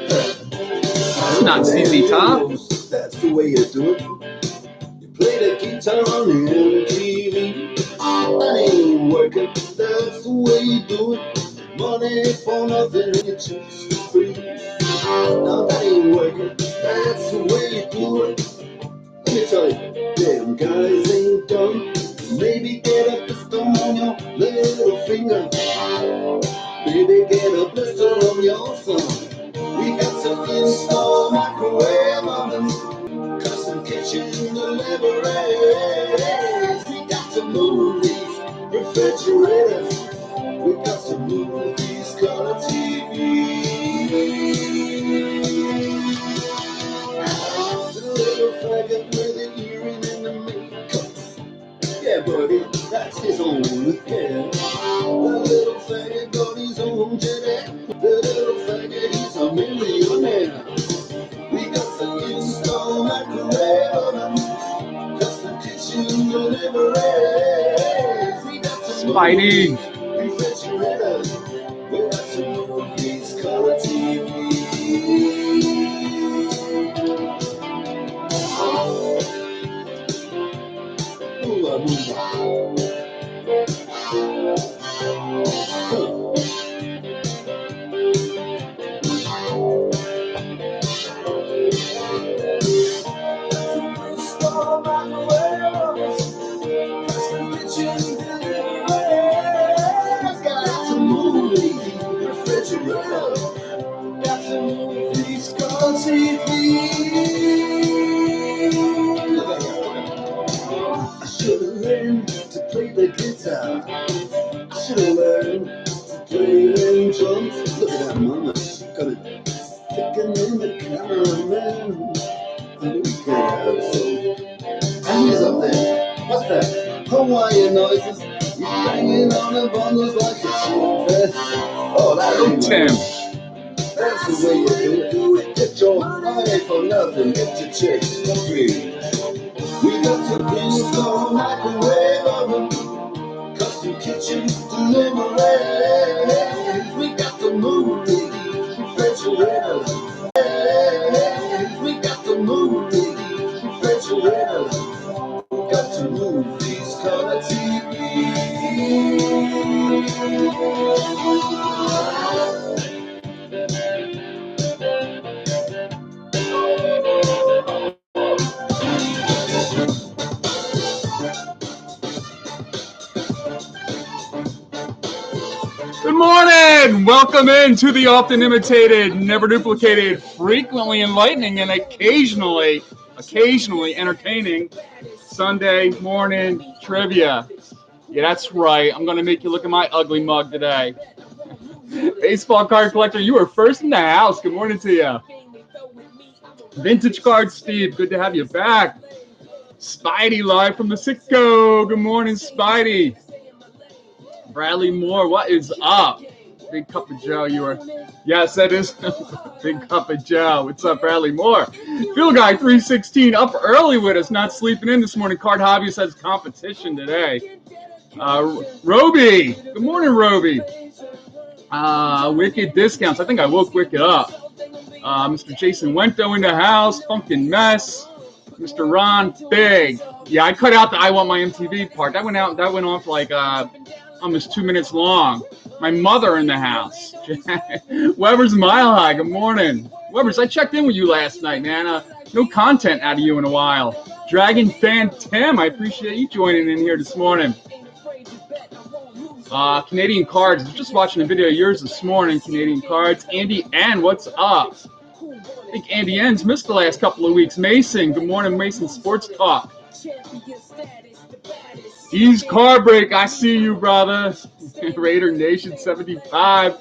It's not CZ Top. That's the way you do it. You play the guitar on MTV. That ain't working. That's the way you do it. Money for nothing and your chicks for free. Now that ain't working. That's the way you do it. Let me tell you, them guys ain't dumb. Maybe get a blister on your little finger. Maybe get a blister on your thumb. We got to install microwave ovens, custom kitchen deliveries. We got to move these refrigerators. We got to move these color TVs. The little faggot with an earring and the makeup. Yeah, buddy, that's his own hair. The little faggot got his own jet. The little faggot, he's a millionaire. We got to install microwave ovens, custom kitchen deliveries. We got to Spidey. refrigerators. We got to move these color TVs. Move on, move on. I should have learned to play the guitar. I should have learned to play them drums. Look at that mama, got it sticking in the cameraman. And we can't have so. And he's up there. What's that? Hawaiian noises. He's banging on the bongos like a trumpet. Oh, that ain't Tim. That's the way you do it. Get your money for nothing. Get your chicks for free. We got to install microwave oven, custom kitchen deliveries. We got to move these refrigerators. We got to move these refrigerators. We got to move these color TVs. Good morning! Welcome into the often imitated, never duplicated, frequently enlightening, and occasionally entertaining Sunday morning trivia. Yeah, that's right. I'm going to make you look at my ugly mug today. Baseball card collector, you are first in the house. Good morning to you. Vintage Card Steve, good to have you back. Spidey live from the Sitco. Good morning, Spidey. Bradley Moore, what is up? Big Cup of Joe, you are. Yes, that is Big Cup of Joe. What's up, Bradley Moore? Phil Guy 316 up early with us, not sleeping in this morning. Card Hobbyist has competition today. Roby, good morning, Roby. Wicked Discounts. I think I woke Wicked up. Mr. Jason Wento in the house. Pumpkin Mess. Mr. Ron Big. Yeah, I cut out the I Want My MTV part. That went on for like almost 2 minutes long. My mother in the house. Weber's Mile High. Good morning. Weber's, I checked in with you last night, man. No content out of you in a while. Dragon Fan Tim, I appreciate you joining in here this morning. Canadian Cards. I was just watching a video of yours this morning, Canadian Cards. Andy N, what's up? I think Andy N's missed the last couple of weeks. Mason, good morning, Mason Sports Talk. Ease Car Break, I see you, brother. Raider Nation 75.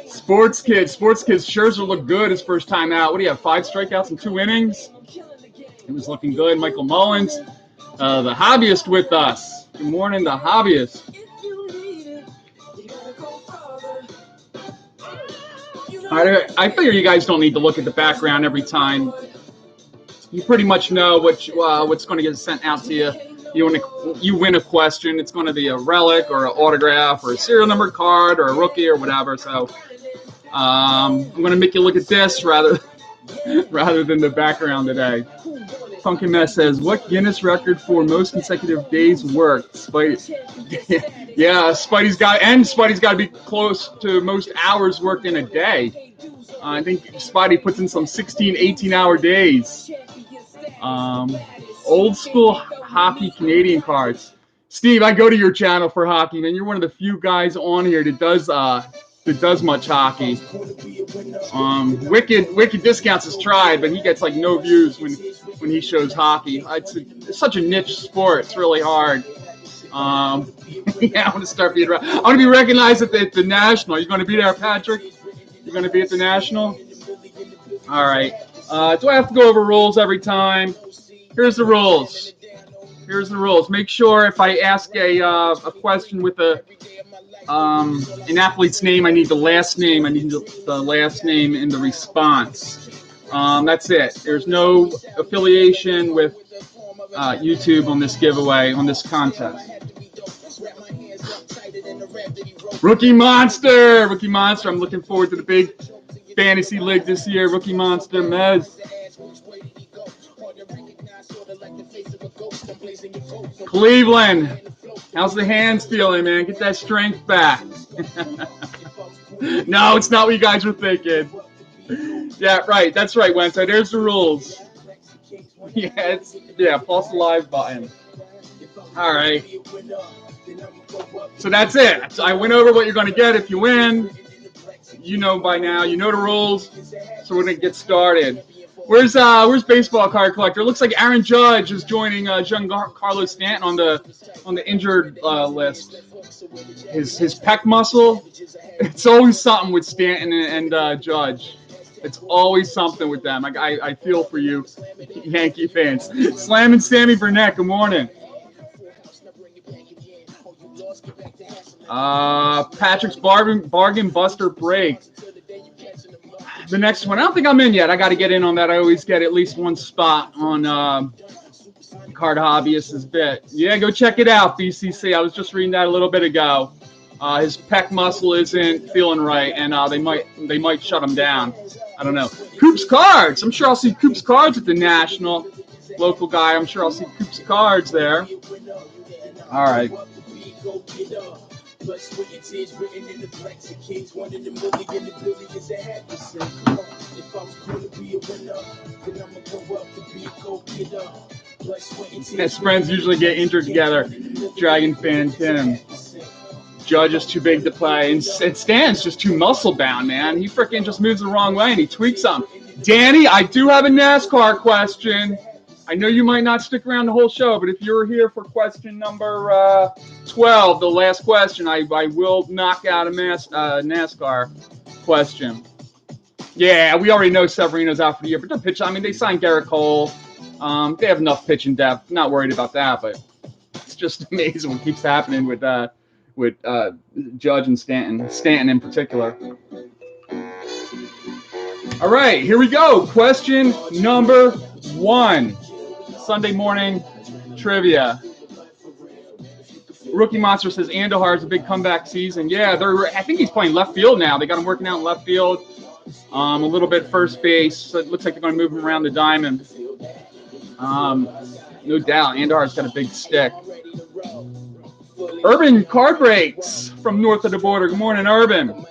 Sports Kids Scherzer looked good his first time out. What do you have, 5 strikeouts in 2 innings? He was looking good. Michael Mullins, the hobbyist with us. Good morning, the hobbyist. I figure you guys don't need to look at the background every time. You pretty much know what's going to get sent out to you. You win a question. It's going to be a relic or an autograph or a serial number card or a rookie or whatever. So I'm going to make you look at this rather than the background today. Funkin' Mess says, what Guinness record for most consecutive days worked? Spidey. Yeah, Spidey's got to be close to most hours worked in a day. I think Spidey puts in some 16, 18-hour days. Old school hockey Canadian cards. Steve, I go to your channel for hockey, man. You're one of the few guys on here that does much hockey. Wicked Discounts has tried, but he gets like no views when he shows hockey. It's such a niche sport. It's really hard. Yeah, I want to start being. I want to be recognized at the National. You're going to be there, Patrick? You're going to be at the National? All right. Do I have to go over rules every time? Here's the rules. Make sure if I ask a question with an athlete's name, I need the last name. I need the last name in the response. That's it. There's no affiliation with YouTube on this giveaway, on this contest. Rookie Monster. I'm looking forward to the big fantasy league this year. Rookie Monster, Mez. Cleveland. How's the hands feeling, man? Get that strength back. No, it's not what you guys were thinking. Yeah, right. That's right, Wednesday. There's the rules. Yeah, pulse the live button. All right. So that's it. I went over what you're going to get if you win. You know by now. You know the rules. So we're going to get started. Where's Baseball Card Collector? It looks like Aaron Judge is joining Giancarlo Stanton on the injured list. His pec muscle. It's always something with Stanton and Judge. It's always something with them. I feel for you, Yankee fans. Slam and Sammy Burnett. Good morning. Patrick's bargain buster break. The next one, I don't think I'm in yet. I got to get in on that. I always get at least one spot on Card Hobbyist's bit. Yeah, go check it out, BCC. I was just reading that a little bit ago. His pec muscle isn't feeling right, and they might shut him down. I don't know. Coops Cards. I'm sure I'll see Coops Cards at the National. Local guy. I'm sure I'll see Coops Cards there. All right. His friends usually get injured together. Dragon fan Tim. Judge is too big to play, and Stan's just too muscle bound, man. He freaking just moves the wrong way and he tweaks something. Danny, I do have a NASCAR question. I know you might not stick around the whole show, but if you're here for question number 12, the last question, I will knock out a NASCAR question. Yeah, we already know Severino's out for the year, but the pitch, I mean, they signed Garrett Cole. They have enough pitching depth. Not worried about that, but it's just amazing what keeps happening with Judge and Stanton in particular. All right, here we go. Question number 1. Sunday morning trivia. Rookie Monster says Andujar's a big comeback season. Yeah, I think he's playing left field now. They got him working out in left field, a little bit first base. So it looks like they're going to move him around the diamond. No doubt, Andujar's got a big stick. Urban Card Breaks from north of the border. Good morning, Urban.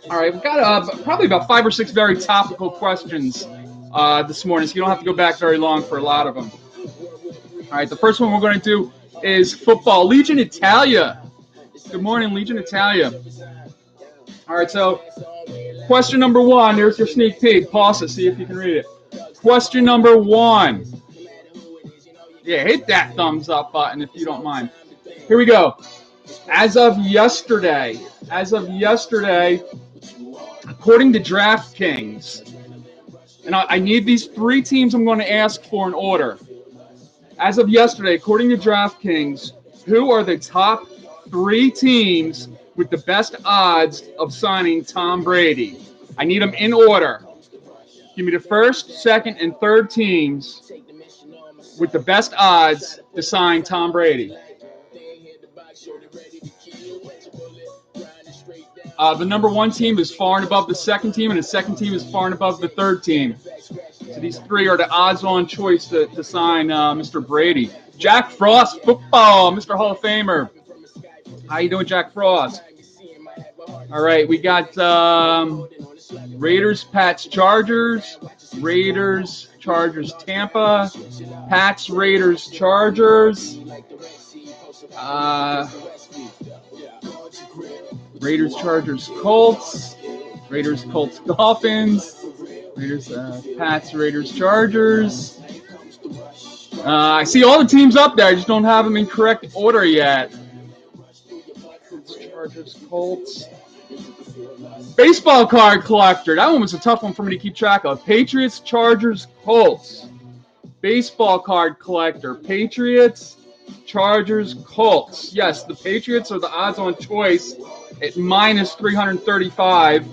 All right, we've got probably about 5 or 6 very topical questions this morning, so you don't have to go back very long for a lot of them. All right, the first one we're going to do is football. Legion Italia. Good morning, Legion Italia. All right, so question number 1. There's your sneak peek. Pause it, see if you can read it. Question number 1. Yeah, hit that thumbs up button if you don't mind. Here we go. As of yesterday, according to DraftKings, and I need these 3 teams I'm going to ask for in order. As of yesterday, according to DraftKings, who are the top 3 teams with the best odds of signing Tom Brady? I need them in order. Give me the first, second, and third teams with the best odds to sign Tom Brady. The number 1 team is far and above the second team, and the second team is far and above the third team. So these 3 are the odds-on choice to sign Mr. Brady. Jack Frost, football, Mr. Hall of Famer. How you doing, Jack Frost? All right, we got Raiders, Pats, Chargers. Raiders, Chargers, Tampa. Pats, Raiders, Chargers. Raiders, Chargers, Colts. Raiders, Colts, Dolphins. Raiders, Pats, Raiders, Chargers. I see all the teams up there. I just don't have them in correct order yet. Chargers, Colts. Baseball card collector. That one was a tough one for me to keep track of. Patriots, Chargers, Colts. Baseball card collector. Patriots, Chargers, Colts. Yes, the Patriots are the odds-on choice at minus 335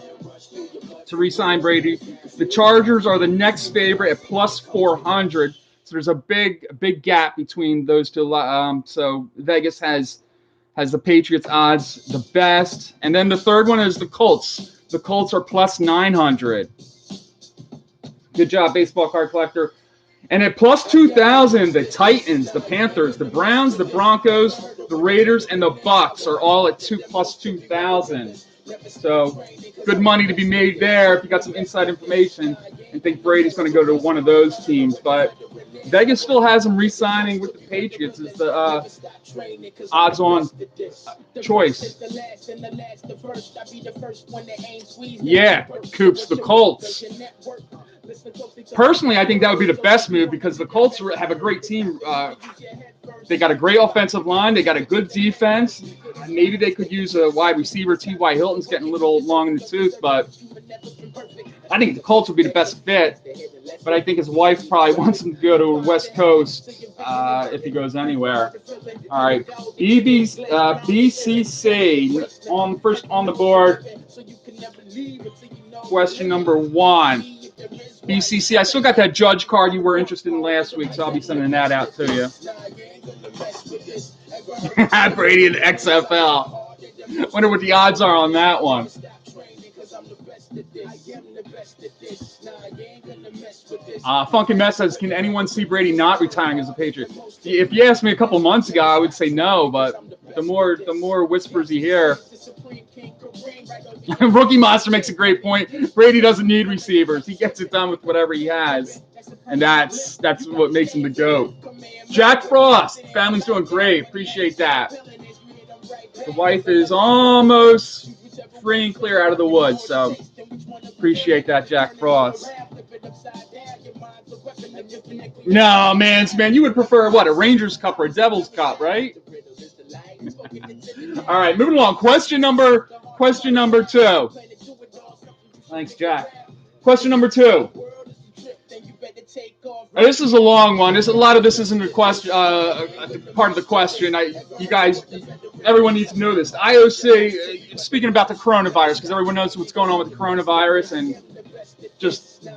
to re-sign Brady. The Chargers are the next favorite at plus 400. So there's a big gap between those two. So Vegas has the Patriots odds the best. And then the third one is the Colts. The Colts are plus 900. Good job, baseball card collector. And at plus 2,000, the Titans, the Panthers, the Browns, the Broncos, the Raiders, and the Bucks are all at plus 2,000. So good money to be made there if you got some inside information and think Brady's going to go to one of those teams. But Vegas still has him re-signing with the Patriots as the odds-on choice. Yeah, Coops, the Colts. Personally, I think that would be the best move because the Colts have a great team. They got a great offensive line. They got a good defense. Maybe they could use a wide receiver. T.Y. Hilton's getting a little long in the tooth, but I think the Colts would be the best fit. But I think his wife probably wants him to go to the West Coast if he goes anywhere. All right, BCC first on the board. Question number 1. BCC, I still got that judge card you were interested in last week, so I'll be sending that out to you. Brady in the XFL. Wonder what the odds are on that one. Funky Mess says, can anyone see Brady not retiring as a Patriot? If you asked me a couple months ago, I would say no, but the more whispers you hear. Rookie Monster makes a great point. Brady doesn't need receivers. He gets it done with whatever he has. And that's what makes him the GOAT. Jack Frost. Family's doing great. Appreciate that. The wife is almost free and clear out of the woods. So appreciate that, Jack Frost. No, man, you would prefer what, a Rangers Cup or a Devils Cup, right? All right, moving along. Question number 2. Thanks, Jack. Question number 2. This is a long one. A lot of this isn't a question, part of the question. You guys, everyone needs to know this. The IOC, speaking about the coronavirus, because everyone knows what's going on with the coronavirus and just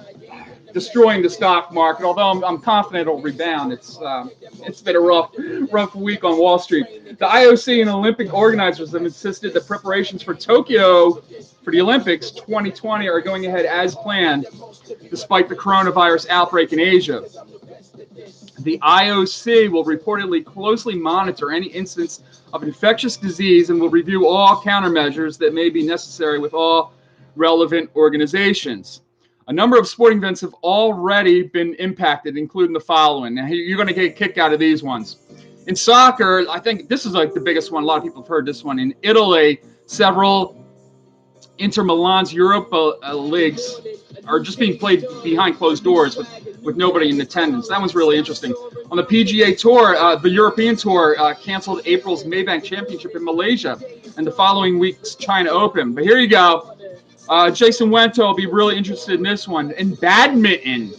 destroying the stock market. Although I'm confident it'll rebound. It's been a rough week on Wall Street. The IOC and Olympic organizers have insisted that preparations for Tokyo for the Olympics 2020 are going ahead as planned, despite the coronavirus outbreak in Asia. The IOC will reportedly closely monitor any incidents of infectious disease and will review all countermeasures that may be necessary with all relevant organizations. A number of sporting events have already been impacted, including the following. Now, you're going to get a kick out of these ones. In soccer, I think this is like the biggest one. A lot of people have heard this one. In Italy, several Inter Milan's Europa leagues are just being played behind closed doors with nobody in attendance. That one's really interesting. On the PGA Tour, the European Tour canceled April's Maybank Championship in Malaysia and the following week's China Open. But here you go. Jason Wento will be really interested in this one. In badminton,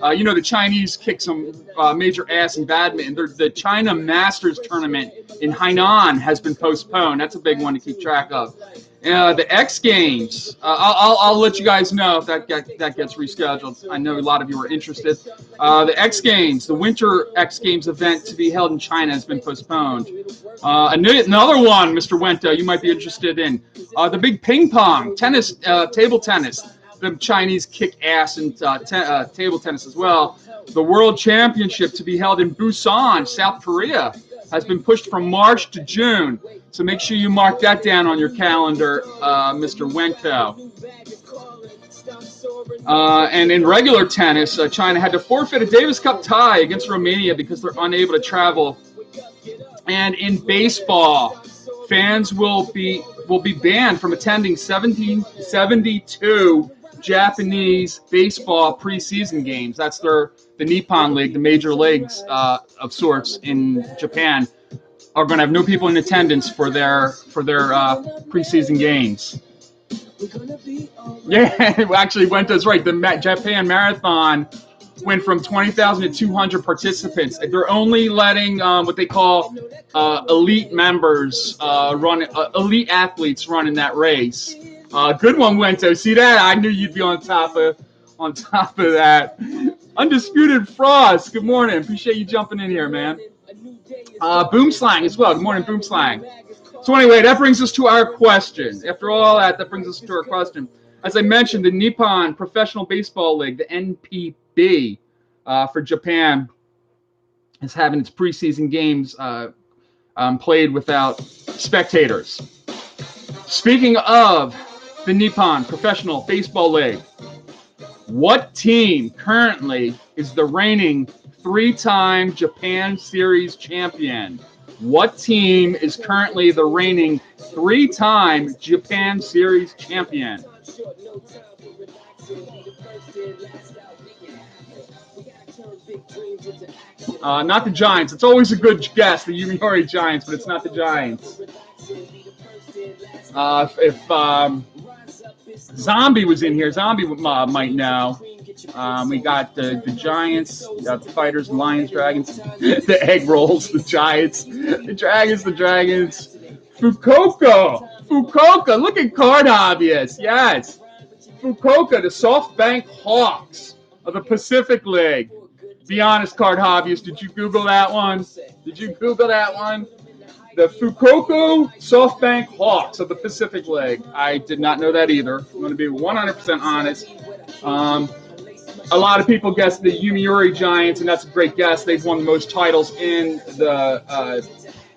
You know, the Chinese kick some major ass in badminton. The China Masters tournament in Hainan has been postponed. That's a big one to keep track of. The X Games, I'll let you guys know if that gets rescheduled. I know a lot of you are interested. The X Games, the Winter X Games event to be held in China has been postponed. Another one, Mr. Wento, you might be interested in. The big ping pong, tennis, table tennis. The Chinese kick ass in table tennis as well. The World Championship to be held in Busan, South Korea, has been pushed from March to June. So make sure you mark that down on your calendar, Mr. Wento. And in regular tennis, China had to forfeit a Davis Cup tie against Romania because they're unable to travel. And in baseball, fans will be banned from attending 1772 Japanese baseball preseason games. That's the Nippon League, the major leagues of sorts in Japan, are going to have no people in attendance for their preseason games. Yeah, actually, Wento's right. The Japan Marathon went from 20,000 to 200 participants. They're only letting what they call elite members elite athletes run in that race. Good one, Wento. See that? I knew you'd be on top of that. Undisputed Frost. Good morning. Appreciate you jumping in here, man. Boomslang as well. Good morning, Boomslang. So anyway, that brings us to our question. After all that brings us to our question. As I mentioned, the Nippon Professional Baseball League, the NPB, for Japan, is having its preseason games played without spectators. Speaking of the Nippon Professional Baseball League, what team currently is the reigning three-time Japan Series champion? What team is currently the reigning three-time Japan Series champion? Not the Giants. It's always a good guess, the Yomiuri Giants, but it's not the Giants. If Zombie was in here, Zombie might know. We got the Giants, we got the Fighters, Lions, Dragons, the Egg Rolls, the Giants, the Dragons. Fukuoka, look at Card Hobbyist. Yes. Fukuoka, the SoftBank Hawks of the Pacific League. Be honest, Card Hobbyist, did you Google that one? The Fukuoka SoftBank Hawks of the Pacific League. I did not know that either. I'm going to be 100% honest. A lot of people guess the Yomiuri Giants, and that's a great guess. They've won the most titles in the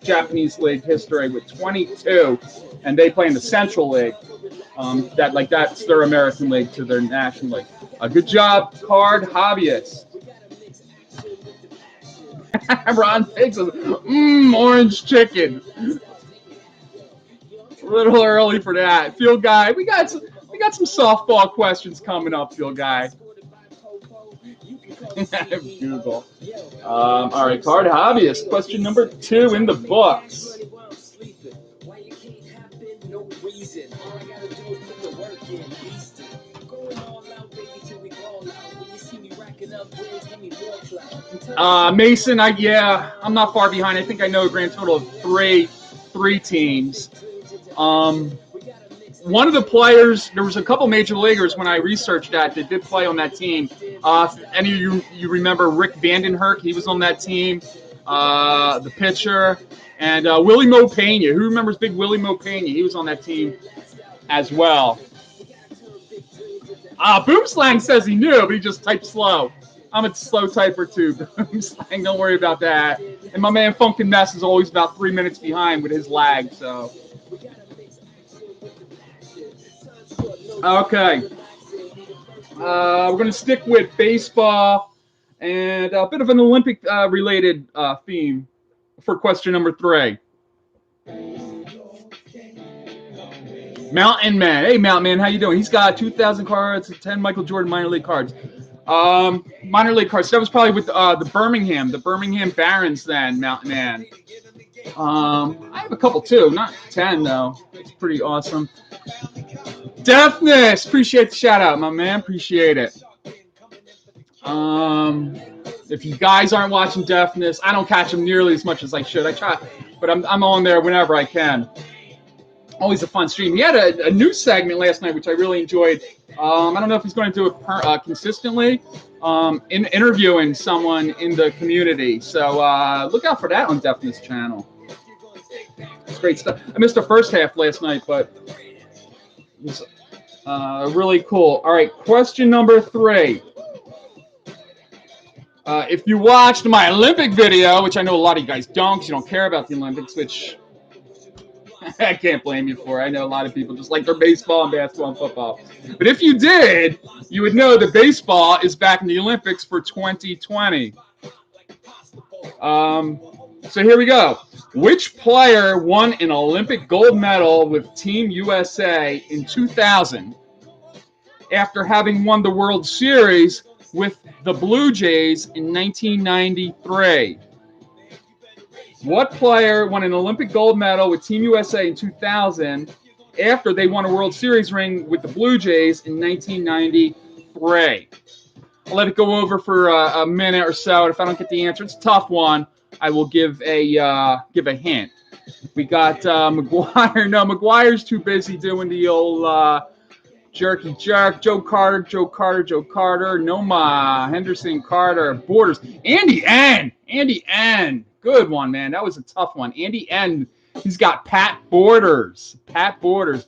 Japanese league history with 22, and they play in the Central League. That's their American league to their National League. Good job, Card Hobbyist. Ron Biggs says, orange chicken. A little early for that. Field Guy, we got some softball questions coming up, Field Guy. Google. All right, Card Hobbyist. Question number 2 in the books. Mason, I'm not far behind. I think I know a grand total of three teams. One of the players, there was a couple major leaguers when I researched that did play on that team. Any of you remember Rick Vandenherk? He was on that team, the pitcher. And Willie Mo Pena. Who remembers big Willie Mo Pena? He was on that team as well. Boomslang says he knew, but he just typed slow. I'm a slow typer too, Boomslang. Don't worry about that. And my man Funkin' Mess is always about 3 minutes behind with his lag, so. Okay. We're going to stick with baseball and a bit of an Olympic-related theme for question number 3. Mountain Man. Hey, Mountain Man, how you doing? He's got 2,000 cards, 10 Michael Jordan minor league cards. Minor league cards. That was probably with the Birmingham Barons then, Mountain Man. I have a couple too, not 10 though. It's pretty awesome. Deafness, appreciate the shout out, my man. Appreciate it. If you guys aren't watching Deafness, I don't catch them nearly as much as I should. I try, but I'm on there whenever I can. Always a fun stream. He had a news segment last night, which I really enjoyed. I don't know if he's going to do it consistently, in interviewing someone in the community. So look out for that on Deafness channel. It's great stuff. I missed the first half last night, but it was really cool. All right, question number 3. If you watched my Olympic video, which I know a lot of you guys don't because you don't care about the Olympics, which I can't blame you for. I know a lot of people just like their baseball and basketball and football. But if you did, you would know that baseball is back in the Olympics for 2020. So here we go. Which player won an Olympic gold medal with Team USA in 2000 after having won the World Series with the Blue Jays in 1993? What player won an Olympic gold medal with Team USA in 2000 after they won a World Series ring with the Blue Jays in 1993? I'll let it go over for a minute or so. If I don't get the answer, it's a tough one. I will give a hint. We got McGuire. No, McGuire's too busy doing the old jerky jerk. Joe Carter. Noma, Henderson, Carter, Borders. Andy N. Good one, man. That was a tough one. Andy N. He's got Pat Borders.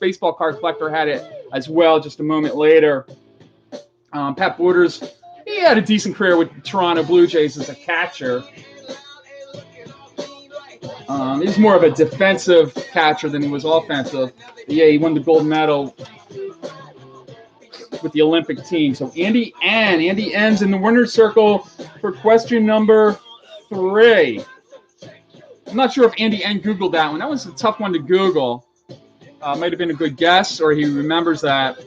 Baseball card collector had it as well just a moment later. Pat Borders, he had a decent career with Toronto Blue Jays as a catcher. He's more of a defensive catcher than he was offensive. Yeah, he won the gold medal with the Olympic team. So Andy N's in the winner's circle for question number 3. I'm not sure if Andy N Googled that one. That was a tough one to Google. Might have been a good guess, or he remembers that.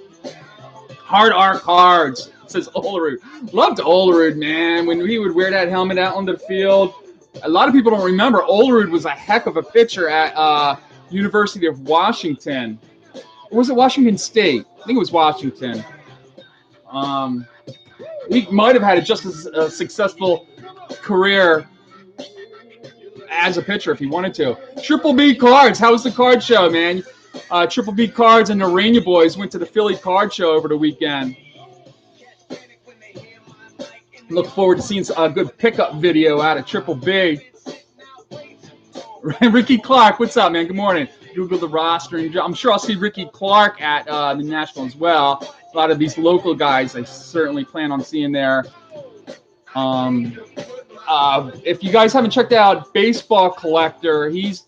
Hard R Cards, says Olerud. Loved Olerud, man. When he would wear that helmet out on the field. A lot of people don't remember Olerud was a heck of a pitcher at University of Washington. Or was it Washington State? I think it was Washington. He might have had just as successful career as a pitcher if he wanted to. Triple B Cards. How was the card show, man? Triple B Cards and the Rainier Boys went to the Philly Card Show over the weekend. Look forward to seeing a good pickup video out of Triple B. Ricky Clark, what's up, man? Good morning. Google the roster. I'm sure I'll see Ricky Clark at the National as well. A lot of these local guys I certainly plan on seeing there. If you guys haven't checked out Baseball Collector, he's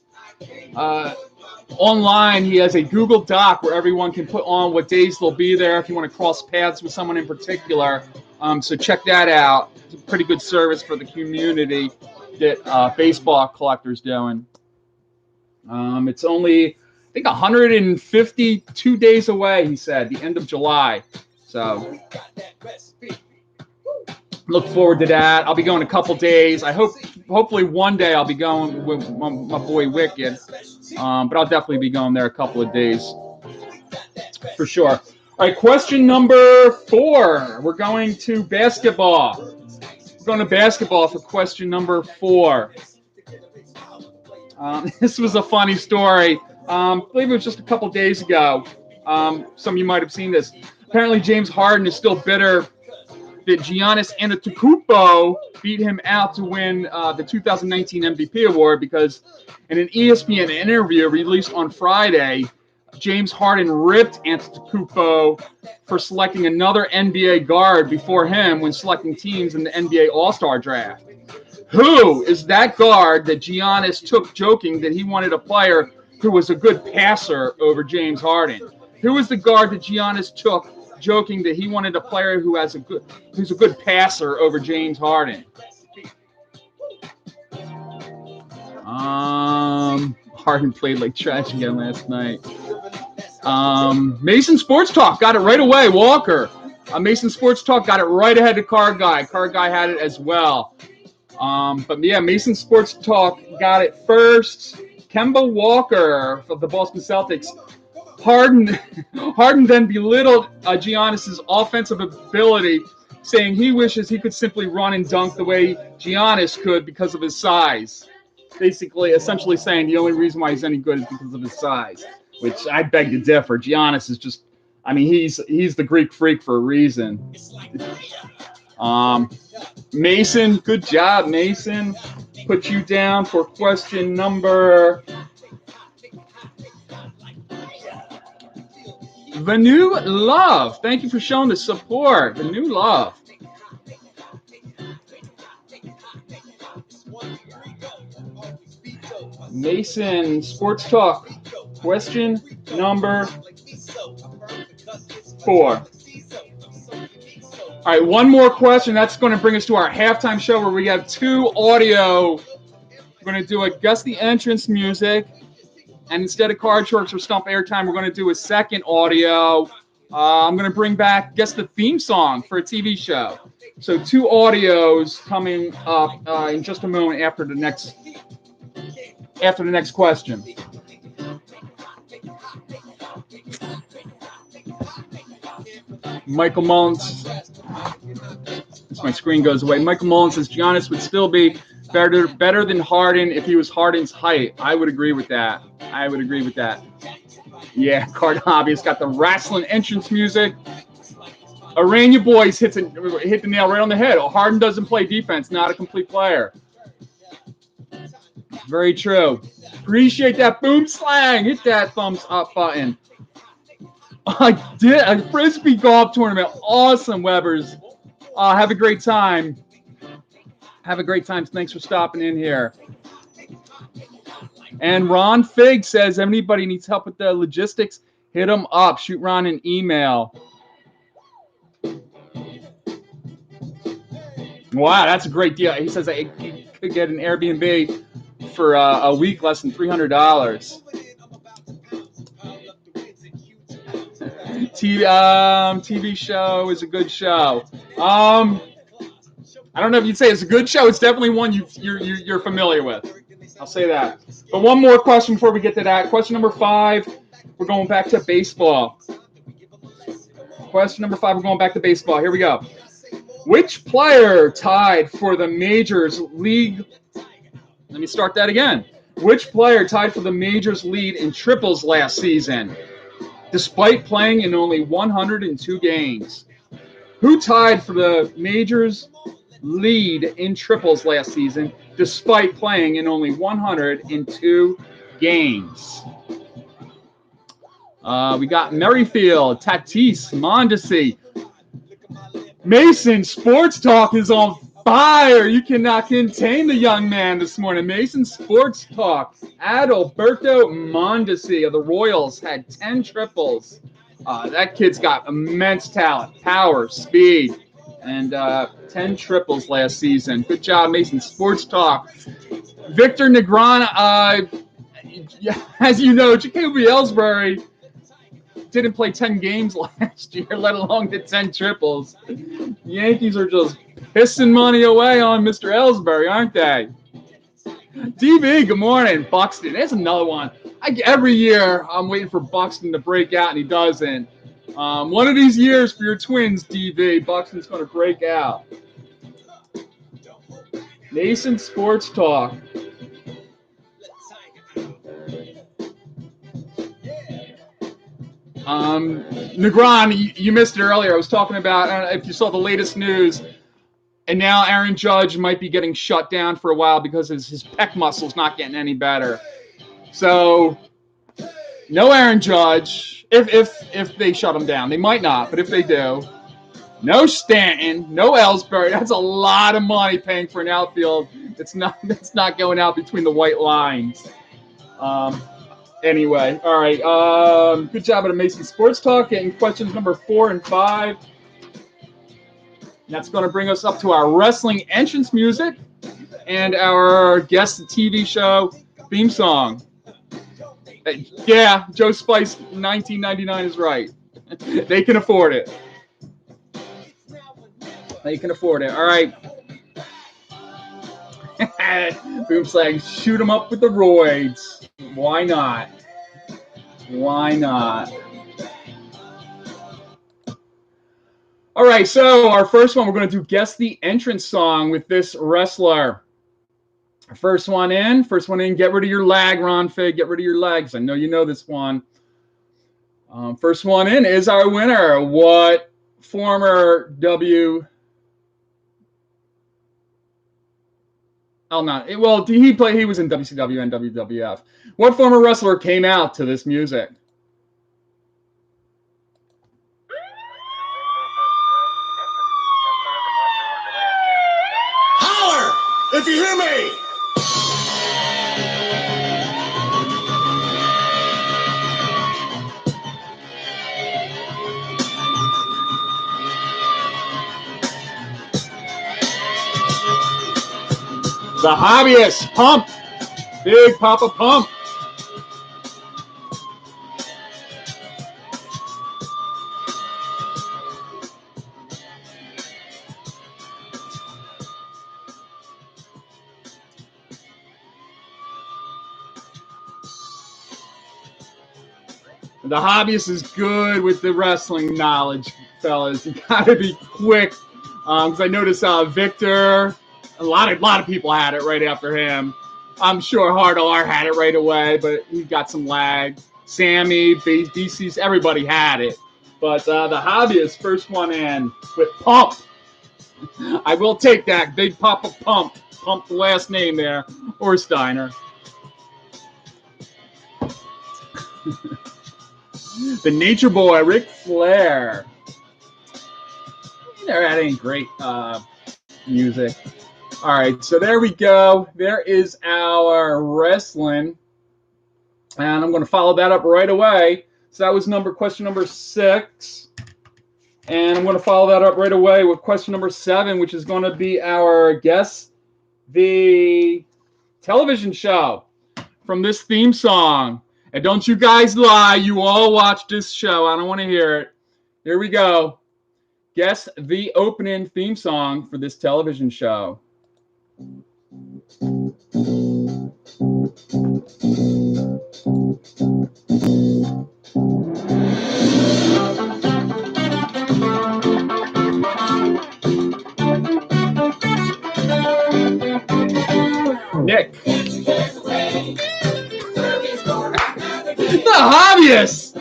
online. He has a Google Doc where everyone can put on what days they'll be there if you want to cross paths with someone in particular. So check that out. It's a pretty good service for the community that Baseball Collector's doing. It's only, I think, 152 days away, he said, the end of July. So look forward to that. I'll be going a couple days. Hopefully one day I'll be going with my boy Wicked. But I'll definitely be going there a couple of days for sure. All right, question number 4. We're going to basketball. We're going to basketball for question number 4. This was a funny story. I believe it was just a couple days ago. Some of you might have seen this. Apparently, James Harden is still bitter that Giannis Antetokounmpo beat him out to win the 2019 MVP award because in an ESPN interview released on Friday, James Harden ripped Antetokounmpo for selecting another NBA guard before him when selecting teams in the NBA All-Star Draft. Who is that guard that Giannis took joking that he wanted a player who was a good passer over James Harden? Who is the guard that Giannis took joking that he wanted a player who's a good passer over James Harden? Harden played like trash again last night. Mason Sports Talk got it right away. Walker. Mason Sports Talk got it right ahead of Card Guy. Card Guy had it as well. But yeah, Mason Sports Talk got it first. Kemba Walker of the Boston Celtics. Harden then belittled Giannis's offensive ability, saying he wishes he could simply run and dunk the way Giannis could because of his size. Basically, essentially saying the only reason why he's any good is because of his size, which I beg to differ. Giannis is just, I mean, he's the Greek freak for a reason. Mason, good job, Mason. Put you down for question number. The New Love. Thank you for showing the support. The New Love. Mason, Sports Talk. Question number 4. All right, one more question. That's going to bring us to our halftime show where we have 2 audio. We're going to do a Guess the Entrance music. And instead of Card Sharks or Stump Airtime, we're going to do a second audio. I'm going to bring back Guess the Theme Song for a TV show. So 2 audios coming up in just a moment after the next question. Michael Mullins. My screen goes away. Michael Mullins says Giannis would still be better than Harden if he was Harden's height. I would agree with that. Yeah, Card Hobbyist got the wrestling entrance music. Arania Boys hit the nail right on the head. Harden doesn't play defense, not a complete player. Very true. Appreciate that boom slang. Hit that thumbs up button. I did a frisbee golf tournament. Awesome, Webbers. Have a great time. Thanks for stopping in here. And Ron Fig says, anybody needs help with the logistics, hit him up. Shoot Ron an email. Wow, that's a great deal. He says he could get an Airbnb for a week less than $300. TV show is a good show. I don't know if you'd say it's a good show. It's definitely one you're familiar with. I'll say that. But one more question before we get to that. Question number 5. We're going back to baseball. Question number 5. We're going back to baseball. Here we go. Which player tied for the Majors lead? Let me start that again. Which player tied for the Majors lead in triples last season, despite playing in only 102 games? Who tied for the Majors lead in triples last season, despite playing in only 102 games? We got Merrifield, Tatis, Mondesi. Mason, Sports Talk is on fire. You cannot contain the young man this morning. Mason, Sports Talk. Adalberto Mondesi of the Royals had 10 triples. That kid's got immense talent, power, speed, and 10 triples last season. Good job, Mason. Sports Talk. Victor Negron, as you know, Jacoby Ellsbury didn't play 10 games last year, let alone the 10 triples. The Yankees are just pissing money away on Mr. Ellsbury, aren't they? DB, good morning. Buxton, there's another one. Every year, I'm waiting for Buxton to break out, and he doesn't. One of these years for your Twins, DB, Buxton's going to break out. Mason Sports Talk. Negron, you missed it earlier. I was talking about, I don't know if you saw the latest news, and now Aaron Judge might be getting shut down for a while because his pec muscle's not getting any better. So, no Aaron Judge, if they shut him down. They might not, but if they do. No Stanton, no Ellsbury. That's a lot of money paying for an outfield. It's not going out between the white lines. Anyway, all right. Good job at Amazing Sports Talk. Getting questions number 4 and 5. That's going to bring us up to our wrestling entrance music and our guest TV show theme song. Yeah, Joe Spice, $19.99 is right. They can afford it. They can afford it. All right. Boomslag, shoot them up with the roids. Why not? Why not? All right, so our first one, we're going to do Guess the Entrance Song with this wrestler. First one in. Get rid of your lag, Ron Fig. Get rid of your lags. I know you know this one. First one in is our winner. What former he was in WCW and WWF. What former wrestler came out to this music? Holler if you hear me. The Hobbyist, Pump. Big Papa Pump. The Hobbyist is good with the wrestling knowledge, fellas. You gotta be quick, because I noticed Victor, a lot of people had it right after him. I'm sure Hard R had it right away, but he got some lag. Sammy, BC's, everybody had it. But the Hobbyist, first one in with Pump. I will take that. Big Papa Pump. Pump the last name there. Or Steiner. The Nature Boy, Ric Flair. That ain't great music. All right, so there we go. There is our wrestling. And I'm going to follow that up right away. So that was question number 6. And I'm going to follow that up right away with question number 7, which is going to be our Guess the Television Show from this theme song. And don't you guys lie. You all watch this show. I don't want to hear it. Here we go. Guess the opening theme song for this television show. Nick. The Hobbyist.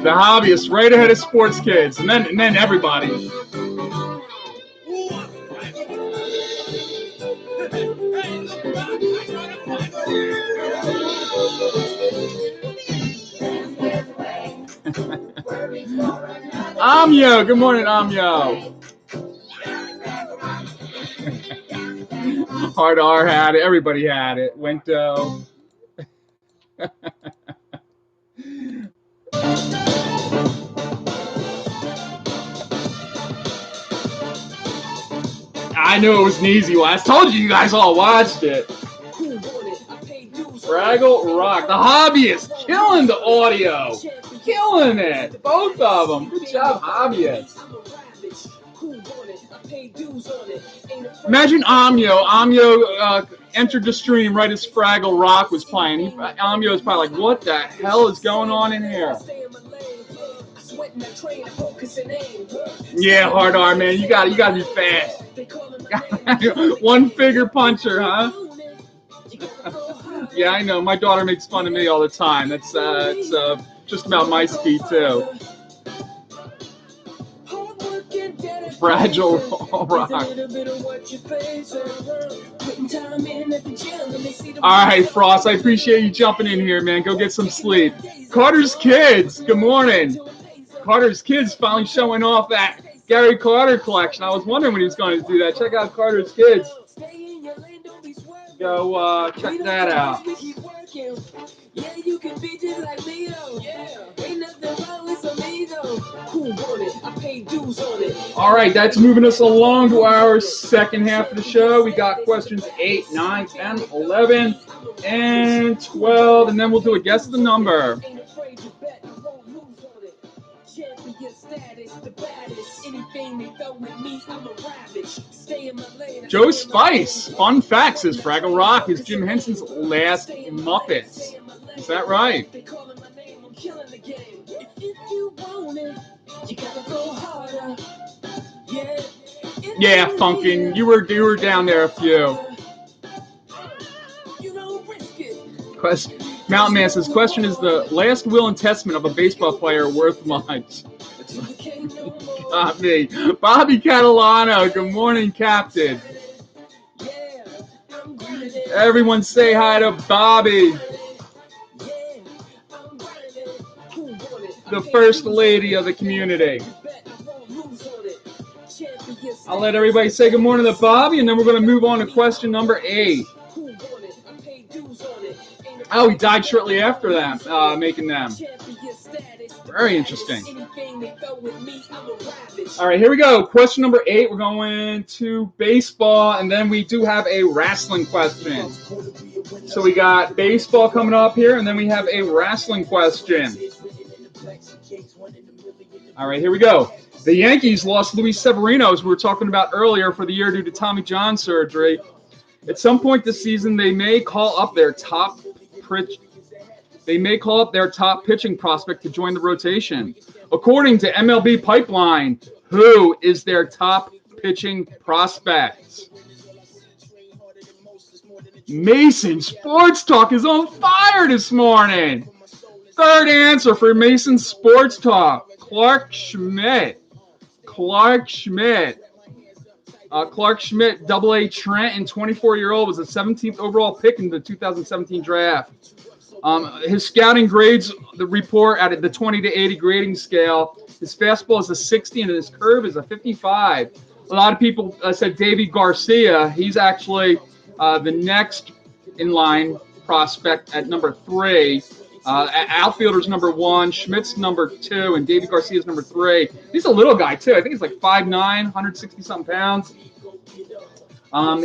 The Hobbyist, right ahead of Sports Kids, and then everybody. Amyo, good morning, Amyo. Hard R had it. Everybody had it. Wento. I knew it was an easy one. I told you guys all watched it. Fraggle Rock. The Hobbyist killing the audio. Killing it. Both of them. Good job, Hobbyist. Imagine Amyo entered the stream right as Fraggle Rock was playing. Amyo was probably like, what the hell is going on in here? Yeah, Hard R, man. You gotta be fast. One finger puncher, huh? Yeah, I know. My daughter makes fun of me all the time. It's just about my speed, too. Fragile Rock. All right, Frost, I appreciate you jumping in here, man. Go get some sleep. Carter's Kids, good morning. Carter's Kids finally showing off that Gary Carter collection. I was wondering when he was going to do that. Check out Carter's Kids. Go check that out. Yeah, you can be just like me though. Yeah. Ain't nothing wrong with some me though. Who want it? I paid dues on it. All right, that's moving us along to our second half of the show. We got questions 8, 9, 10, 11, and 12, and then we'll do a guess the number. Joe Spice. Fun fact says Fraggle Rock is Jim Henson's last Muppets. Is that right? Yeah, Funkin', you were down there a few. Mountain Man says, question, is the last will and testament of a baseball player worth much? Not me. Bobby Catalano, good morning, Captain. Everyone say hi to Bobby. The first lady of the community. I'll let everybody say good morning to Bobby, and then we're going to move on to question number 8. Oh, he died shortly after that, making them. Very interesting. All right, here we go. Question number 8. We're going to baseball, and then we do have a wrestling question. So we got baseball coming up here, and then we have a wrestling question. All right, here we go. The Yankees lost Luis Severino, as we were talking about earlier, for the year due to Tommy John surgery. At some point this season, they may call up their top pitching prospect to join the rotation. According to MLB Pipeline, who is their top pitching prospect? Mason Sports Talk is on fire this morning. Third answer for Mason Sports Talk, Clark Schmidt. Clark Schmidt, AA Trenton, 24-year-old, was the 17th overall pick in the 2017 draft. His scouting grades, the report at the 20 to 80 grading scale, his fastball is a 60 and his curve is a 55. A lot of people said Davy Garcia. He's actually the next in line prospect at number 3. Outfielder's number 1, Schmidt's number 2, and Davy Garcia's number 3. He's a little guy, too. I think he's like 5'9", 160-something pounds.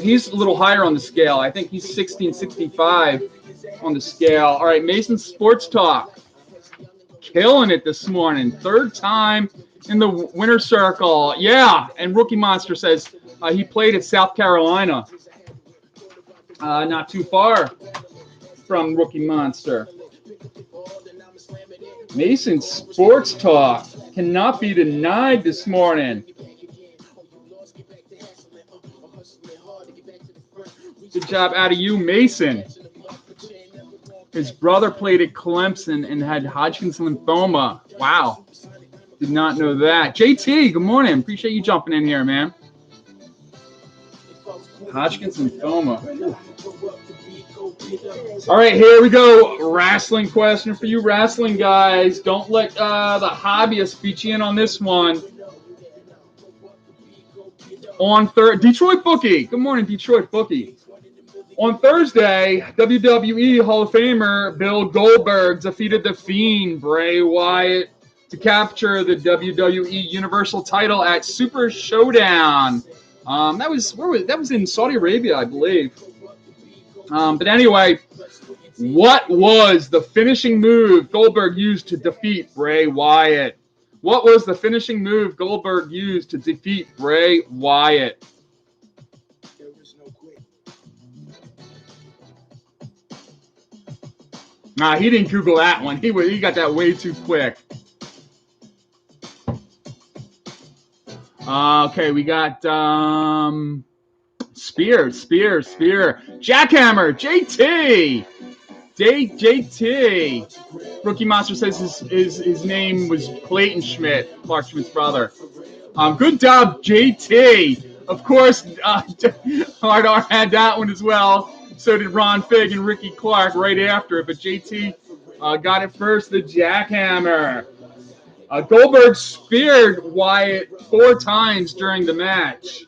He's a little higher on the scale. I think he's 65 on the scale. All right, Mason Sports Talk. Killing it this morning. Third time in the winner's circle. Yeah, and Rookie Monster says he played at South Carolina. Not too far from Rookie Monster. Mason Sports Talk cannot be denied this morning. Good job out of you, Mason. His brother played at Clemson and had Hodgkin's lymphoma. Wow. Did not know that. JT, good morning. Appreciate you jumping in here, man. Hodgkin's lymphoma. Ooh. All right, here we go. Wrestling question for you wrestling guys. Don't let the hobbyists beat you in on this one. On Detroit Bookie. Good morning, Detroit Bookie. On Thursday, WWE Hall of Famer Bill Goldberg defeated The Fiend Bray Wyatt to capture the WWE Universal title at Super Showdown. That was in Saudi Arabia, I believe. But anyway, what was the finishing move Goldberg used to defeat Bray Wyatt? What was the finishing move Goldberg used to defeat Bray Wyatt? Nah, he didn't Google that one. He got that way too quick. Okay, we got Spear. Jackhammer, JT. Rookie Monster says his name was Clayton Schmidt, Clark Schmidt's brother. Good job, JT. Of course, Hardar had that one as well. So did Ron Fig and Ricky Clark right after it. But JT got it first, the jackhammer. Goldberg speared Wyatt 4 times during the match.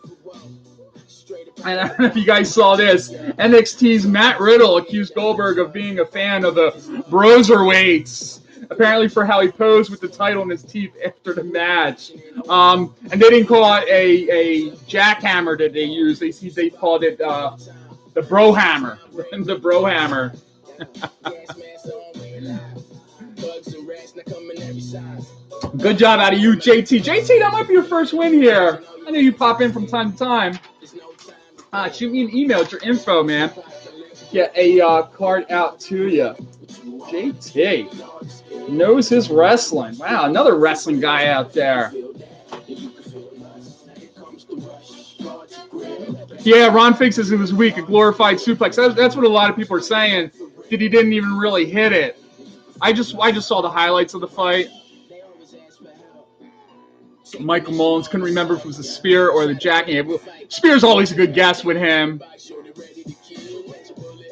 And I don't know if you guys saw this. NXT's Matt Riddle accused Goldberg of being a fan of the Broserweights, apparently for how he posed with the title in his teeth after the match. And they didn't call it a jackhammer that they used. They called it the Brohammer. The Brohammer. Good job out of you, JT. JT, that might be your first win here. I know you pop in from time to time. Shoot me an email. It's your info, man. Get a card out to you. JT knows his wrestling. Wow, another wrestling guy out there. Yeah, Ron Fink says it was weak, a glorified suplex. That's what a lot of people are saying, that he didn't even really hit it. I just saw the highlights of the fight. Michael Mullins couldn't remember if it was the spear or the jackknife. Spear's always a good guess with him.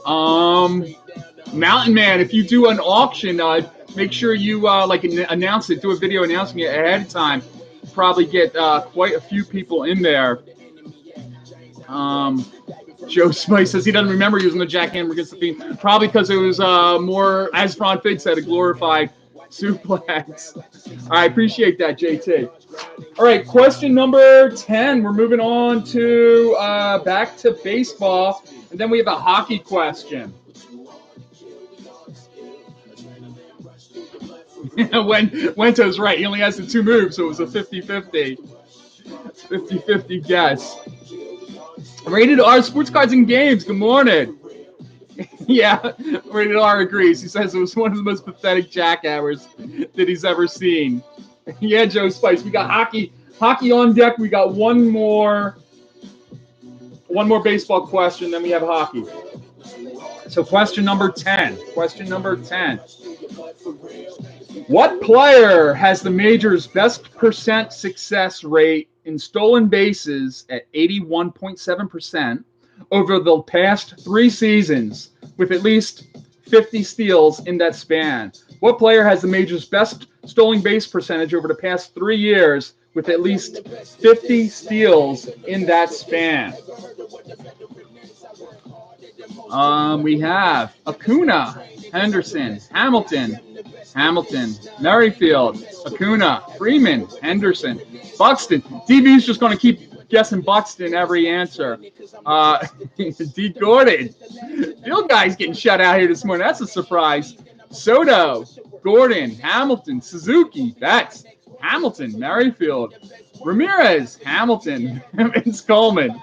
Mountain Man, if you do an auction, make sure you announce it. Do a video announcing it ahead of time. Probably get quite a few people in there. Joe Spice says he doesn't remember using the jackhammer against the Fiend. Probably because it was more, as Ron Fig said, a glorified suplex. I appreciate that, JT. All right, question number 10. We're moving on to back to baseball, and then we have a hockey question. Wento's right. He only has the 2 moves, so it was a 50-50. 50-50 guess. Rated R Sports Cards and Games. Good morning. Yeah, Rated R agrees. He says it was one of the most pathetic jackhammers that he's ever seen. Yeah, Joe Spice. We got hockey on deck. We got one more baseball question, then we have hockey. So question number 10. Question number 10. What player has the major's best percent success rate in stolen bases at 81.7% over the past 3 seasons, with at least 50 steals in that span? What player has the major's best stolen base percentage over the past 3 years with at least 50 steals in that span? We have Acuna, Henderson, Hamilton, Merrifield, Acuna, Freeman, Henderson, Buxton. DB's just going to keep guessing Buxton every answer. D. Gordon. Field guy's getting shut out here this morning. That's a surprise. Soto, Gordon, Hamilton, Suzuki, Betts, Hamilton, Merrifield, Ramirez, Hamilton, Vince Coleman.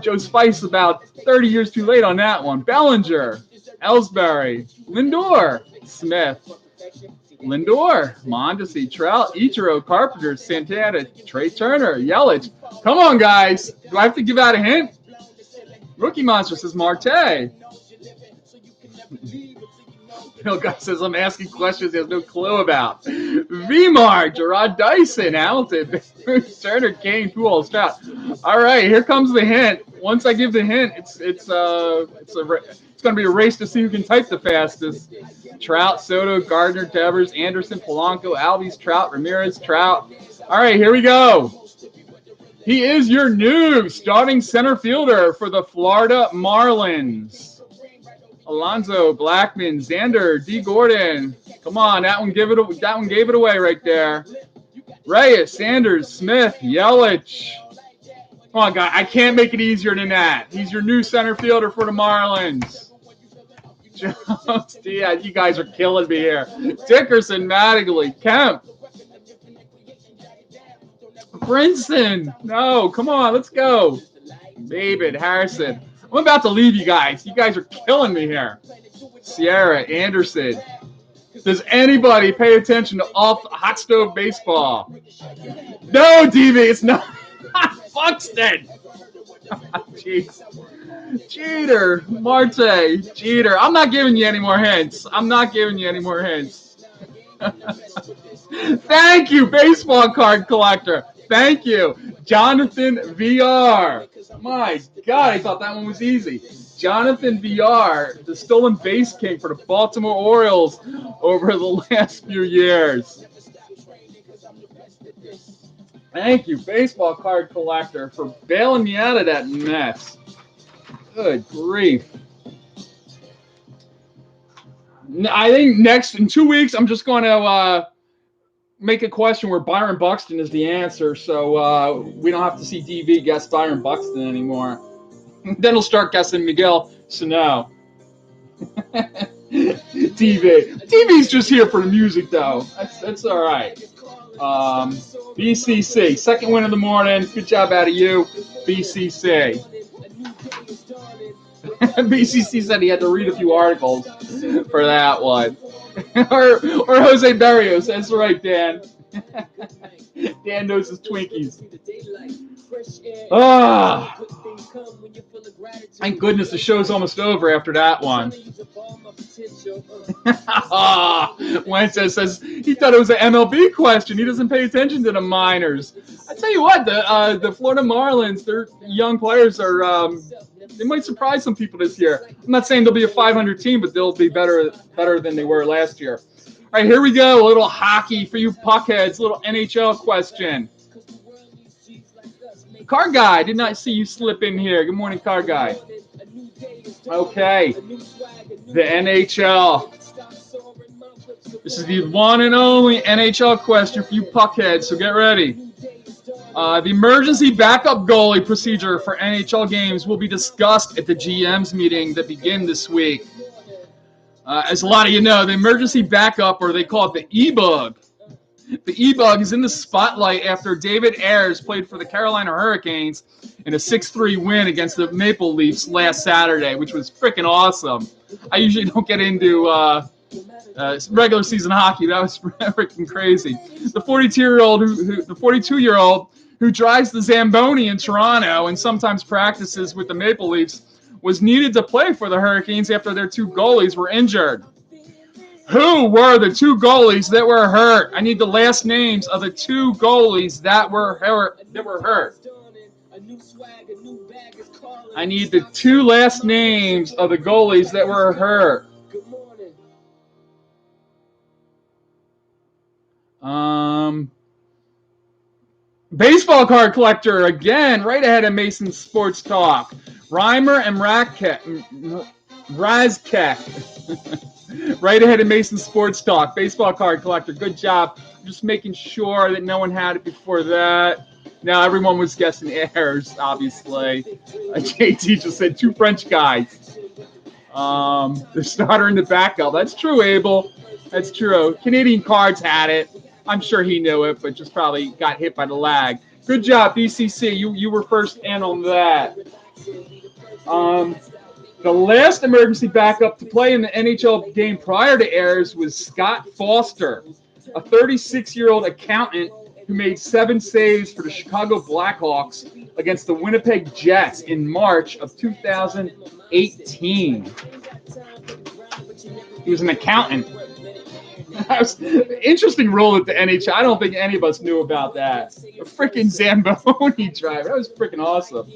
Joe Spice about 30 years too late on that one. Bellinger, Ellsbury, Lindor, Smith, Lindor, Mondesi, Trout, Ichiro, Carpenter, Santana, Trey Turner, Yelich. Come on, guys. Do I have to give out a hint? Rookie Monster says Marte. Bill Guy says I'm asking questions he has no clue about. V-Mark, Gerard Dyson, Hamilton, Turner, Kane, Pujols, Trout. All right, here comes the hint. Once I give the hint, it's going to be a race to see who can type the fastest. Trout, Soto, Gardner, Devers, Anderson, Polanco, Albies, Trout, Ramirez, Trout. All right, here we go. He is your new starting center fielder for the Florida Marlins. Alonso, Blackman, Xander, D. Gordon. Come on, that one gave it away right there. Reyes, Sanders, Smith, Yelich. Come on, guys. I can't make it easier than that. He's your new center fielder for the Marlins. Jones, Diaz, you guys are killing me here. Dickerson, Mattingly, Kemp. Brinson. No, come on, let's go. David, Harrison. I'm about to leave you guys. You guys are killing me here. Sierra, Anderson. Does anybody pay attention to off hot stove baseball? No, DV, it's not. Buxton. Jeez. Jeter, Marte, Jeter. I'm not giving you any more hints. Thank you, baseball card collector. Thank you, Jonathan VR. My God, I thought that one was easy. Jonathan VR, the stolen base king for the Baltimore Orioles over the last few years. Thank you, baseball card collector, for bailing me out of that mess. Good grief. I think in 2 weeks, I'm just going to make a question where Byron Buxton is the answer, so we don't have to see DV guess Byron Buxton anymore. Then he'll start guessing Miguel Sano. TV's just here for the music, though. That's all right. BCC, second win of the morning. Good job out of you, BCC. BCC said he had to read a few articles for that one. or Jose Barrios. That's right, Dan. Dan knows his Twinkies. Ah, thank goodness the show's almost over after that one. Wentz says he thought it was an MLB question. He doesn't pay attention to the minors. I tell you what, the Florida Marlins, their young players are they might surprise some people this year. I'm not saying they'll be a 500 team, but they'll be better than they were last year. All right, here we go. A little hockey for you puckheads. A little NHL question. Car Guy, did not see you slip in here. Good morning, Car Guy. Okay, the NHL. This is the one and only NHL question for you puckheads, so get ready. The emergency backup goalie procedure for NHL games will be discussed at the GM's meeting that begin this week. As a lot of you know, the emergency backup, or they call it the E-Bug. The E-Bug is in the spotlight after David Ayres played for the Carolina Hurricanes in a 6-3 win against the Maple Leafs last Saturday, which was freaking awesome. I usually don't get into regular season hockey. That was freaking crazy. The 42-year-old who drives the Zamboni in Toronto and sometimes practices with the Maple Leafs was needed to play for the Hurricanes after their two goalies were injured. Who were the two goalies that were hurt? I need the last names of the two goalies that were hurt. I need the two last names of the goalies that were hurt. Baseball card collector again, right ahead of Mason Sports Talk. Reimer and Razkek. Right ahead of Mason Sports Talk. Baseball card collector. Good job. Just making sure that no one had it before that. Now everyone was guessing Ayres, obviously. JT just said two French guys. The starter and the backup. That's true, Abel. That's true. Canadian Cards had it. I'm sure he knew it, but just probably got hit by the lag. Good job, BCC. You were first in on that. The last emergency backup to play in the NHL game prior to Ayres was Scott Foster, a 36-year-old accountant who made 7 saves for the Chicago Blackhawks against the Winnipeg Jets in March of 2018. He was an accountant. That was an interesting role at the NHL. I don't think any of us knew about that. A freaking Zamboni drive. That was freaking awesome.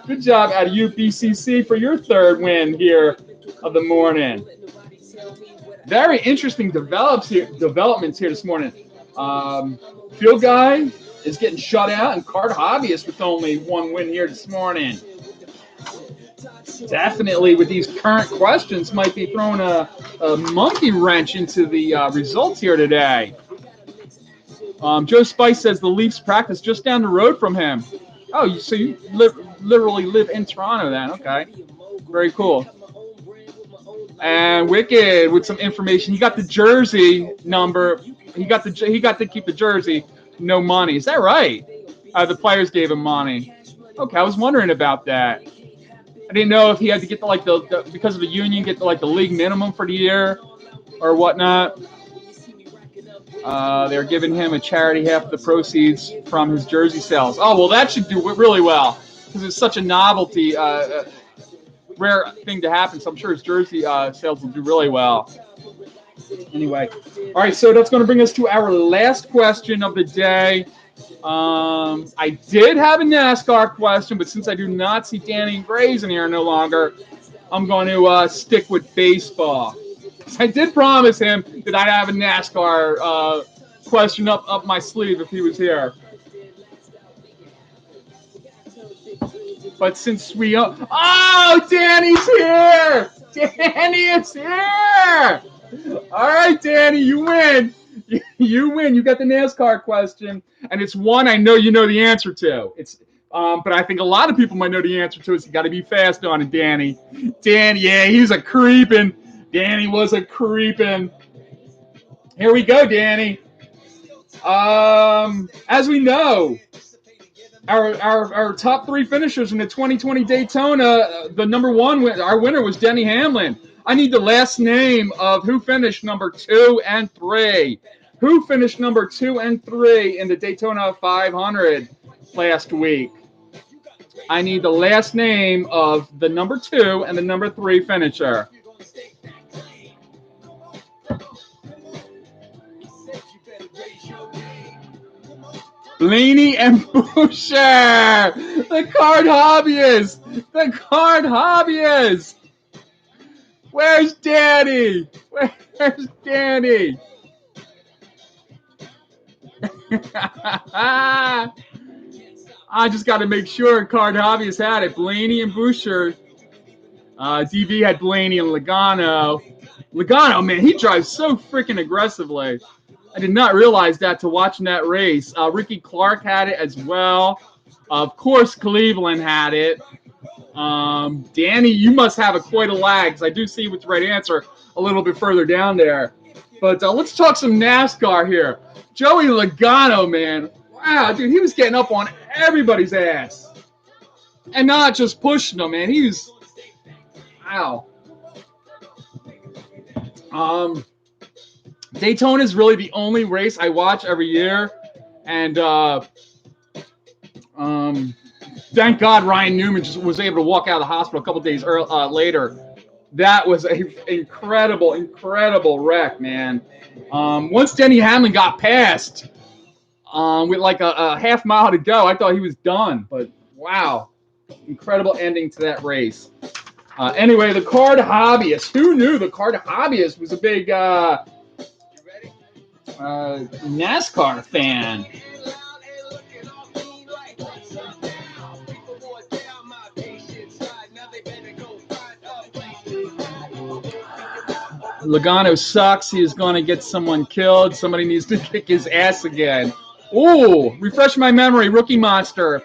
Good job out of you, BCC, for your third win here of the morning. Very interesting developments here this morning. Field Guy is getting shut out, and Card Hobbyist with only 1 win here this morning. Definitely, with these current questions, might be throwing a monkey wrench into the results here today. Joe Spice says the Leafs practice just down the road from him. Oh, so you literally live in Toronto then? Okay, very cool. And Wicked with some information. He got the jersey number. He got to keep the jersey. No money. Is that right? The players gave him money. Okay, I was wondering about that. I didn't know if he had to get the because of the union, get the league minimum for the year or whatnot. They're giving him a charity half of the proceeds from his jersey sales. Oh, well, that should do really well because it's such a novelty, rare thing to happen. So I'm sure his jersey sales will do really well. Anyway, all right, so that's going to bring us to our last question of the day. I did have a NASCAR question, but since I do not see Danny Grays in here no longer, I'm going to stick with baseball. I did promise him that I'd have a NASCAR question up my sleeve if he was here. But since we oh, Danny's here! Danny is here! All right, Danny, you win. You win. You got the NASCAR question, and it's one I know you know the answer to. But I think a lot of people might know the answer to it. So you got to be fast on it, Danny. Danny, yeah, he's a creeping Danny was a creepin'. Here we go, Danny. As we know, our top three finishers in the 2020 Daytona, the number one, our winner was Denny Hamlin. I need the last name of who finished number 2 and 3. Who finished number 2 and 3 in the Daytona 500 last week? I need the last name of the number 2 and the number 3 finisher. Blaney and Boucher, the card hobbyists, the card hobbyists. Where's Danny? Where's Danny? I just got to make sure card hobbyists had it. Blaney and Boucher. DB had Blaney and Logano. Logano, man, he drives so freaking aggressively. I did not realize that to watching that race. Ricky Clark had it as well. Of course, Cleveland had it. Danny, you must have quite a lag, because I do see what's the right answer a little bit further down there. But let's talk some NASCAR here. Joey Logano, man. Wow, dude, he was getting up on everybody's ass. And not just pushing them, man. He was... Wow. Daytona is really the only race I watch every year, and thank God Ryan Newman just was able to walk out of the hospital a couple days later. That was an incredible wreck, man. Once Denny Hamlin got past with like a half mile to go, I thought he was done, but wow, incredible ending to that race. Anyway, the card hobbyist. Who knew the card hobbyist was a big NASCAR fan? Logano sucks. He is going to get someone killed. Somebody needs to kick his ass again. Ooh, refresh my memory. Rookie Monster,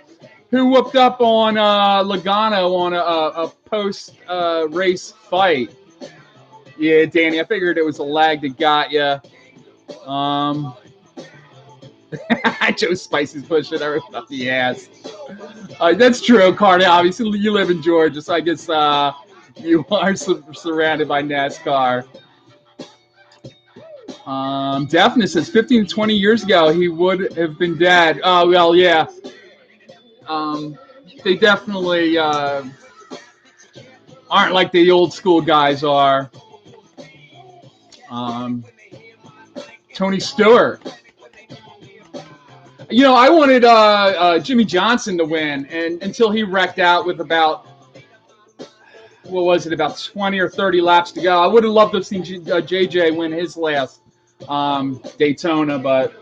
who whooped up on Logano on a post-race fight. Yeah, Danny, I figured it was a lag that got you. Joe Spicy's pushing everything up the ass. That's true, Carter. Obviously, you live in Georgia, so I guess you are surrounded by NASCAR. Definite says 15 to 20 years ago, he would have been dead. Oh, well, yeah. They definitely aren't like the old school guys are. Tony Stewart. You know, I wanted Jimmy Johnson to win, and until he wrecked out with about, what was it, about 20 or 30 laps to go. I would have loved to have seen JJ win his last Daytona, but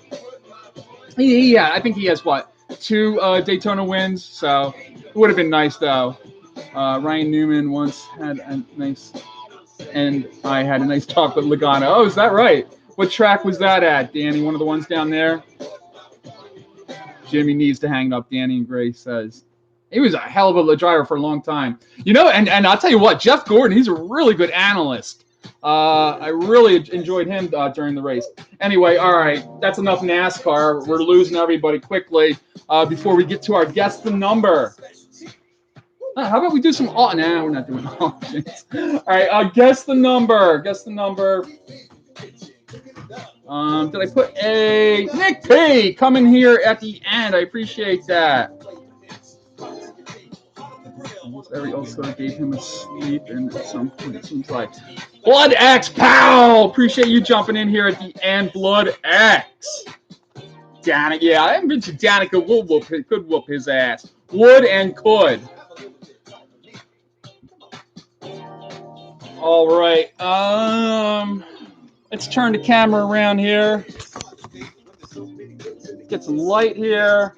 I think he has, what, 2 Daytona wins, so it would have been nice, though. Ryan Newman once had a nice, and I had a nice talk with Logano. Oh, is that right? What track was that at, Danny? One of the ones down there? Jimmy needs to hang up, Danny and Gray says. He was a hell of a driver for a long time. You know, and I'll tell you what, Jeff Gordon, he's a really good analyst. I really enjoyed him during the race. Anyway, all right, that's enough NASCAR. We're losing everybody quickly before we get to our Guess the Number. How about we do some... Oh, no, we're not doing auctions. All right, Guess the Number. Guess the Number. Did I put a Nick P coming here at the end? I appreciate that. Every also gave him a sleep, and at some point it seems like Blood X Pow. Appreciate you jumping in here at the end, Blood X. Danica, yeah, I haven't been to Danica. Could whoop his ass. Would and could. All right. Let's turn the camera around here. Get some light here.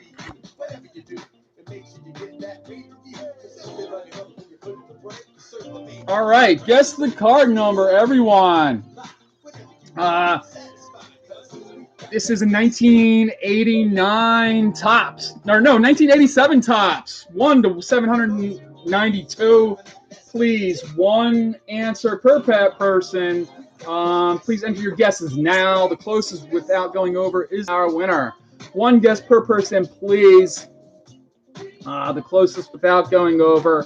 All right, guess the card number, everyone. This is a 1989 Topps. No, 1987 Topps. 1 to 700. 92. Please, one answer per pet person. Please enter your guesses now. The closest without going over is our winner. One guess per person, please. The closest without going over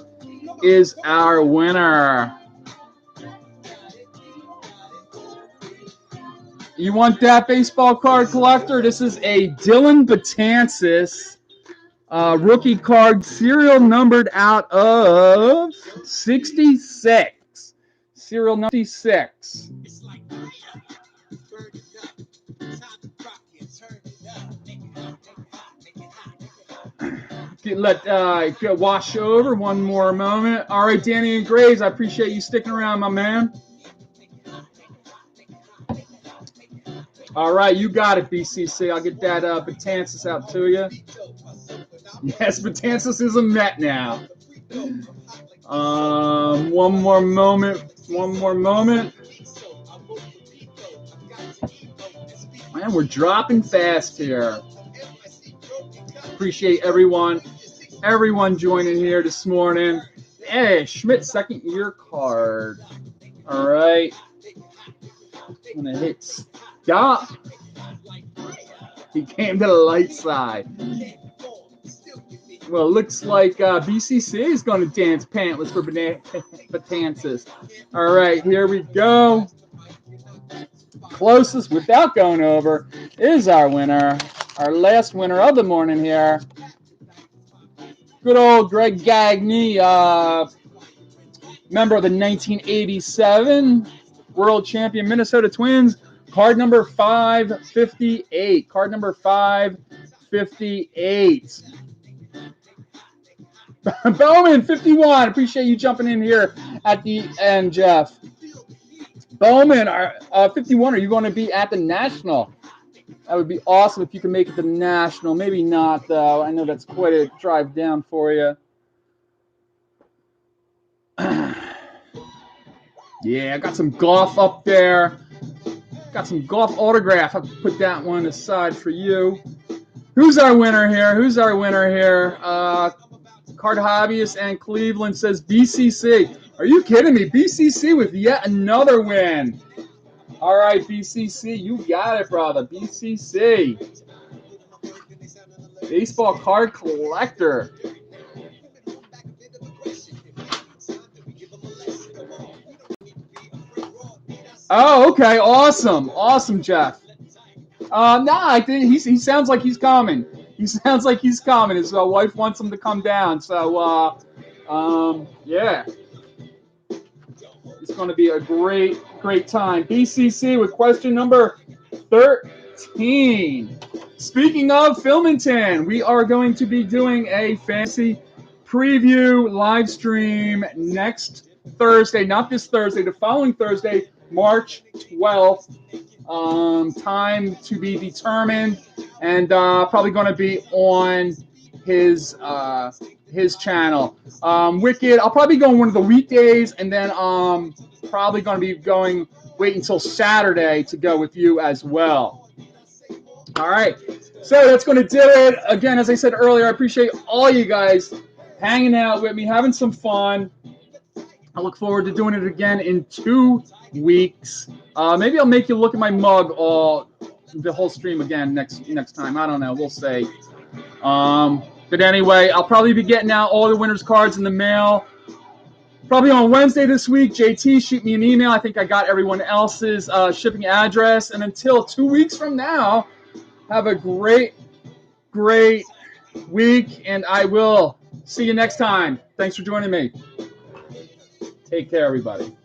is our winner. You want that baseball card collector? This is a Dylan Betances rookie card, serial numbered out of 66. Serial number 66. Let wash over one more moment. All right, Danny and Graves, I appreciate you sticking around, my man. All right, you got it, BCC. I'll get that Betances out to you. Yes, Betances is a Met now. One more moment. Man, we're dropping fast here. Appreciate everyone joining here this morning. Hey, Schmidt, second year card. All right. I'm going to hit stop. He came to the light side. Well, it looks like BCC is going to dance pantless for Betances. All right, here we go. Closest without going over is our winner. Our last winner of the morning here. Good old Greg Gagne, member of the 1987 World Champion Minnesota Twins. Card number 558. Card number 558. Bowman, 51. Appreciate you jumping in here at the end, Jeff. Bowman, 51. Are you going to be at the National? That would be awesome if you can make it to the National. Maybe not, though. I know that's quite a drive down for you. Yeah, I got some golf up there. Got some golf autograph. I'll put that one aside for you. Who's our winner here? Card Hobbyist and Cleveland says BCC. Are you kidding me? BCC with yet another win. All right, BCC, you got it, brother. BCC. Baseball card collector. Oh, okay. Awesome, Jeff. I think he sounds like he's coming. His wife wants him to come down. So, yeah. It's going to be a great time. BCC with question number 13. Speaking of Filmington, we are going to be doing a fantasy preview live stream next Thursday. Not this Thursday, the following Thursday, March 12th. Time to be determined, and probably going to be on his channel. Wicked, I'll probably go on one of the weekdays, and then probably going to be wait until Saturday to go with you as well. All right, so that's going to do it. Again, as I said earlier, I appreciate all you guys hanging out with me, having some fun. I look forward to doing it again in 2 weeks. Maybe I'll make you look at my mug the whole stream again next time. I don't know. We'll see. But anyway, I'll probably be getting out all the winners' cards in the mail. Probably on Wednesday this week. JT, shoot me an email. I think I got everyone else's shipping address. And until 2 weeks from now, have a great week. And I will see you next time. Thanks for joining me. Take care, everybody.